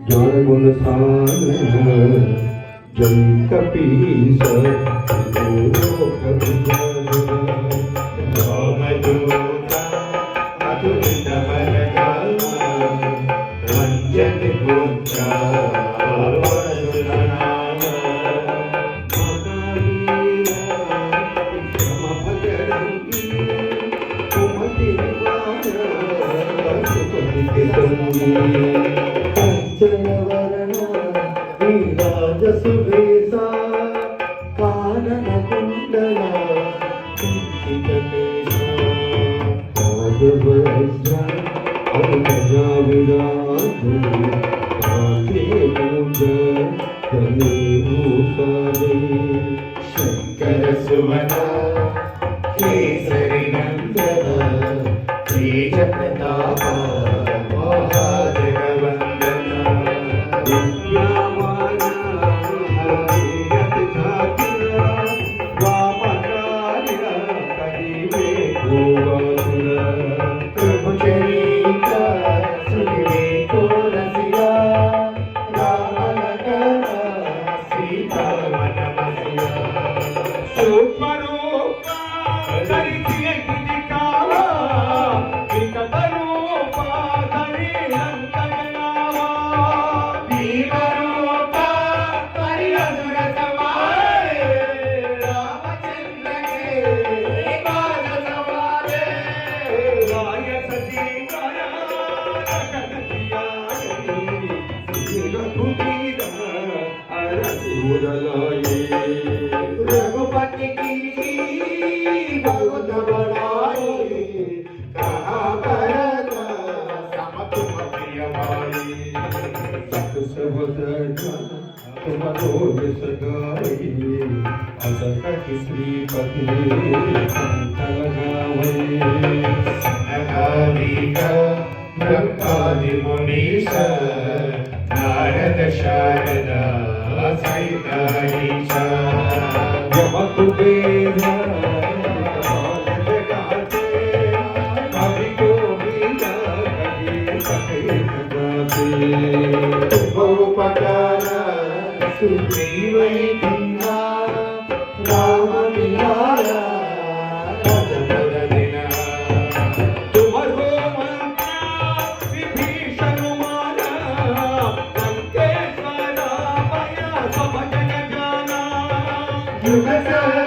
ज्ञानगुण सागर जय कपीस सुवेसा कानन कुंडल शंकर सुमना केसरी नंदन तेज प्रताप रघुपति की बहुत बड़ाई कहा भरत सम तुम प्रिय भाई सब तुम रोज सगाई असत श्रीपति ब्रह्मादि मुनीश नारद शारदा सहित कुबेर कवि गोविंद गोपकार सुग्रीव राम मिलाया You